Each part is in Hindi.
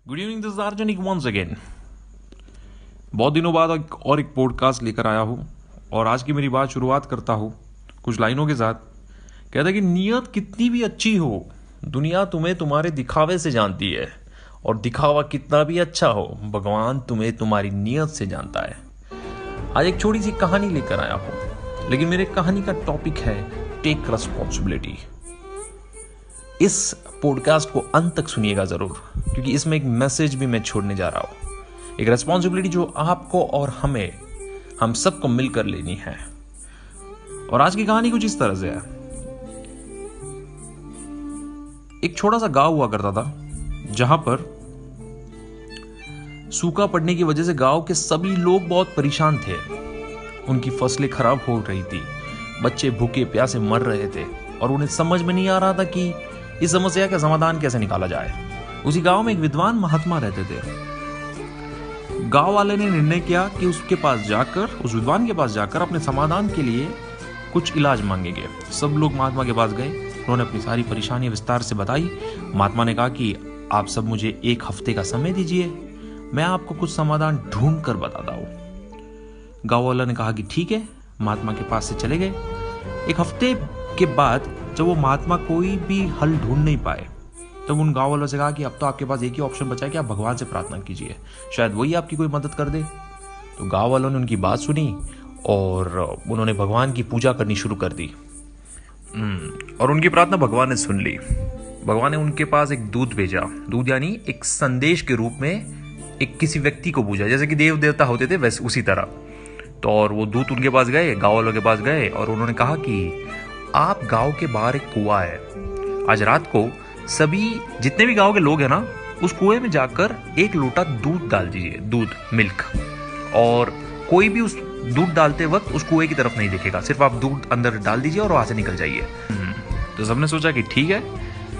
Good evening, this is organic once again. बहुत दिनों बाद एक पॉडकास्ट लेकर आया हूँ और आज की मेरी बात शुरुआत करता हूँ कुछ लाइनों के साथ। कहता है कि नियत कितनी भी अच्छी हो, दुनिया तुम्हें तुम्हारे दिखावे से जानती है, और दिखावा कितना भी अच्छा हो, भगवान तुम्हें तुम्हारी नियत से जानता है। आज एक छोटी सी कहानी लेकर आया हूँ, लेकिन मेरे कहानी का टॉपिक है टेक रिस्पॉन्सिबिलिटी। इस पॉडकास्ट को अंत तक सुनिएगा जरूर, क्योंकि इसमें एक मैसेज भी मैं छोड़ने जा रहा हूं। एक रिस्पॉन्सिबिलिटी जो आपको और हम सबको मिलकर लेनी है। और आज की कहानी कुछ इस तरह से है। एक छोटा सा गांव हुआ करता था, जहां पर सूखा पड़ने की वजह से गांव के सभी लोग बहुत परेशान थे। उनकी फसलें खराब हो रही थी, बच्चे भूखे प्यासे मर रहे थे, और उन्हें समझ में नहीं आ रहा था कि इस समस्या का समाधान कैसे निकाला जाए। उसी गांव में एक विद्वान महात्मा रहते थे। गांव वाले ने निर्णय किया कि उस विद्वान के पास जाकर अपने समाधान के लिए कुछ इलाज मांगेंगे। सब लोग महात्मा के पास गए। उन्होंने अपनी सारी परेशानी विस्तार से बताई। महात्मा ने कहा कि आप सब मुझे 1 हफ्ते का समय दीजिए, मैं आपको कुछ समाधान ढूंढ कर बताता हूं। गांव वाला ने कहा कि ठीक है। महात्मा के पास से चले गए। 1 हफ्ते के बाद जब वो महात्मा कोई भी हल ढूंढ नहीं पाए, तब उन गांव वालों से कहा कि अब तो आपके पास एक ही ऑप्शन बचा है कि आप भगवान से प्रार्थना कीजिए, शायद वही आपकी कोई मदद कर दे। तो गांव वालों ने उनकी बात सुनी और उन्होंने भगवान की पूजा करनी शुरू कर दी। और उनकी प्रार्थना भगवान ने सुन ली। भगवान ने उनके पास एक दूत भेजा। दूत यानी एक संदेश के रूप में एक किसी व्यक्ति को पूजा, जैसे कि देव देवता होते थे वैसे उसी तरह। तो और वो दूत उनके पास गए, गांव वालों के पास गए, और उन्होंने कहा कि आप गांव के बाहर एक कुआं है, आज रात को सभी जितने भी गांव के लोग हैं ना, उस कुएं में जाकर 1 लोटा दूध डाल दीजिए, दूध मिल्क। और कोई भी उस दूध डालते वक्त उस कुएं की तरफ नहीं देखेगा, सिर्फ आप दूध अंदर डाल दीजिए और वहां से निकल जाइए। तो सबने सोचा कि ठीक है,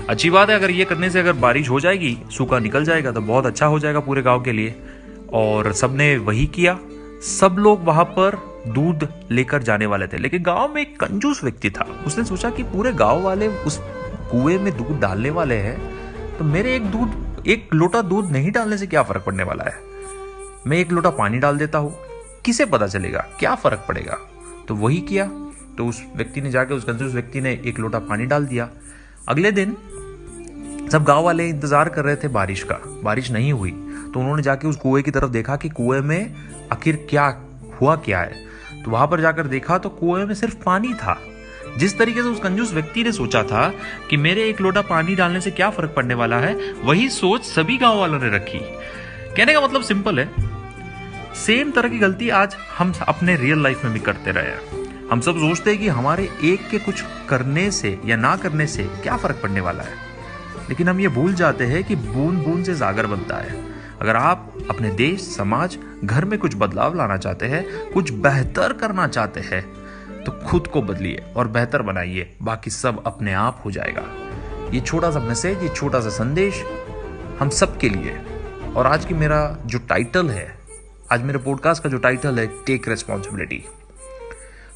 अच्छी बात है, अगर ये करने से अगर बारिश हो जाएगी, सूखा निकल जाएगा तो बहुत अच्छा हो जाएगा पूरे गाँव के लिए। और सबने वही किया। सब लोग वहां पर दूध लेकर जाने वाले थे, लेकिन गांव में एक कंजूस व्यक्ति था। उसने सोचा कि पूरे गांव वाले उस कुएं में दूध डालने वाले हैं, तो मेरे एक लोटा दूध नहीं डालने से क्या फर्क पड़ने वाला है। मैं 1 लोटा पानी डाल देता हूं, किसे पता चलेगा, क्या फर्क पड़ेगा। तो वही किया। तो उस व्यक्ति ने जाकर, उस कंजूस व्यक्ति ने 1 लोटा पानी डाल दिया। अगले दिन सब गांव वाले इंतजार कर रहे थे बारिश का। बारिश नहीं हुई, तो उन्होंने जाके उस कुएं की तरफ देखा कि कुएं में आखिर क्या है। तो वहां पर जाकर देखा तो कुएं में सिर्फ पानी था। जिस तरीके से उस कंजूस व्यक्ति ने सोचा था कि मेरे 1 लोटा पानी डालने से क्या फर्क पड़ने वाला है, वही सोच सभी गांव वालों ने रखी। कहने का मतलब सिंपल है। सेम तरह की गलती आज हम अपने रियल लाइफ में भी करते रहे हैं। हम सब सोचते हैं कि हमारे एक के कुछ करने से या ना करने से क्या फर्क पड़ने वाला है, लेकिन हम ये भूल जाते हैं कि बूंद बूंद से सागर बनता है। अगर आप अपने देश, समाज, घर में कुछ बदलाव लाना चाहते हैं, कुछ बेहतर करना चाहते हैं, तो खुद को बदलिए और बेहतर बनाइए, बाकी सब अपने आप हो जाएगा। ये छोटा सा मैसेज, ये छोटा सा संदेश हम सब के लिए। और आज की मेरा जो टाइटल है, आज मेरे पॉडकास्ट का जो टाइटल है, टेक रिस्पॉन्सिबिलिटी।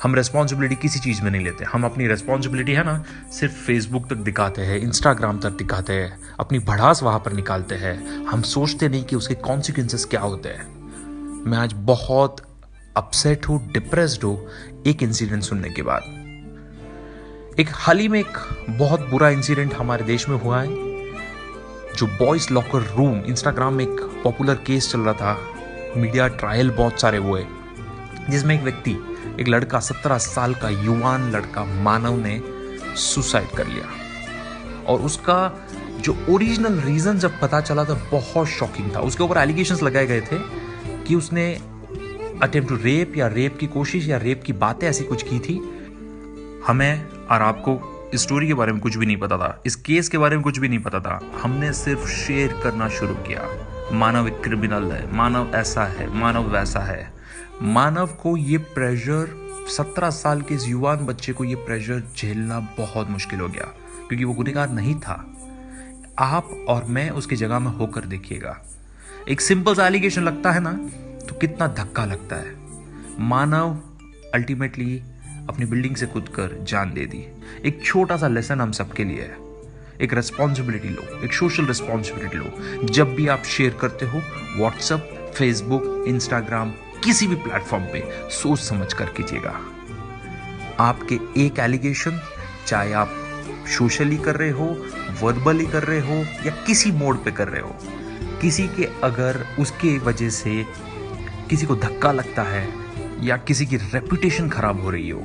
हम रिस्पॉन्सिबिलिटी किसी चीज में नहीं लेते। हम अपनी रिस्पॉन्सिबिलिटी है ना, सिर्फ फेसबुक तक दिखाते हैं, इंस्टाग्राम तक दिखाते हैं, अपनी भड़ास वहां पर निकालते हैं। हम सोचते नहीं कि उसके कॉन्सिक्वेंसेस क्या होते हैं। मैं आज बहुत अपसेट हूं, डिप्रेस्ड हूं एक इंसिडेंट सुनने के बाद। हाल ही में एक बहुत बुरा इंसिडेंट हमारे देश में हुआ है, जो बॉयज लॉकर रूम, इंस्टाग्राम में एक पॉपुलर केस चल रहा था, मीडिया ट्रायल बहुत सारे हुए, जिसमें एक लड़का, 17 साल का युवान लड़का मानव ने सुसाइड कर लिया। और उसका जो ओरिजिनल रीजन जब पता चला तो बहुत शॉकिंग था। उसके ऊपर एलिगेशंस लगाए गए थे कि उसने अटेम्प्ट टू रेप या रेप की कोशिश या रेप की बातें ऐसी कुछ की थी। हमें और आपको इस स्टोरी के बारे में कुछ भी नहीं पता था, इस केस के बारे में कुछ भी नहीं पता था। हमने सिर्फ शेयर करना शुरू किया। मानव एक क्रिमिनल है, मानव ऐसा है, मानव वैसा है। मानव को ये प्रेशर, 17 साल के इस युवान बच्चे को ये प्रेशर झेलना बहुत मुश्किल हो गया, क्योंकि वो गुनहगार नहीं था। आप और मैं उसकी जगह में होकर देखिएगा। एक सिंपल सा एलिगेशन लगता है ना, तो कितना धक्का लगता है। मानव अल्टीमेटली अपनी बिल्डिंग से कूदकर जान दे दी। एक छोटा सा लेसन हम सबके लिए है। एक रेस्पॉन्सिबिलिटी लो, एक सोशल रिस्पॉन्सिबिलिटी लो। जब भी आप शेयर करते हो व्हाट्सएप, फेसबुक, इंस्टाग्राम, किसी भी प्लेटफॉर्म पे सोच समझ कर कीजिएगा। आपके एक एलिगेशन, चाहे आप सोशली कर रहे हो, वर्बली कर रहे हो या किसी मोड पे कर रहे हो, किसी के अगर उसके वजह से किसी को धक्का लगता है या किसी की रेपुटेशन खराब हो रही हो,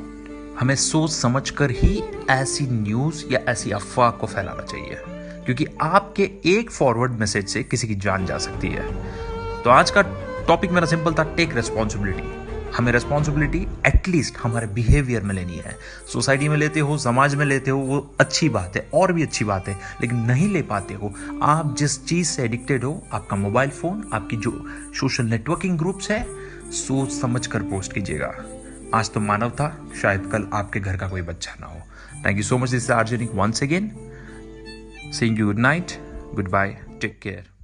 हमें सोच समझकर ही ऐसी न्यूज़ या ऐसी अफवाह को फैलाना चाहिए, क्योंकि आपके एक फॉरवर्ड मैसेज से किसी की जान जा सकती है। तो आज का टॉपिक मेरा सिंपल था, टेक रेस्पॉन्सिबिलिटी। हमें रेस्पॉन्सिबिलिटी एटलीस्ट हमारे बिहेवियर में लेनी है। सोसाइटी में लेते हो, समाज में लेते हो, वो अच्छी बात है और भी अच्छी बात है, लेकिन नहीं ले पाते हो, आप जिस चीज़ से एडिक्टेड हो, आपका मोबाइल फ़ोन, आपकी जो सोशल नेटवर्किंग ग्रुप्स है, सोच समझ कर पोस्ट कीजिएगा। आज तो मानव था, शायद कल आपके घर का कोई बच्चा ना हो। Thank you so much, this is RJ Nick once again, saying you good night, good bye, take care.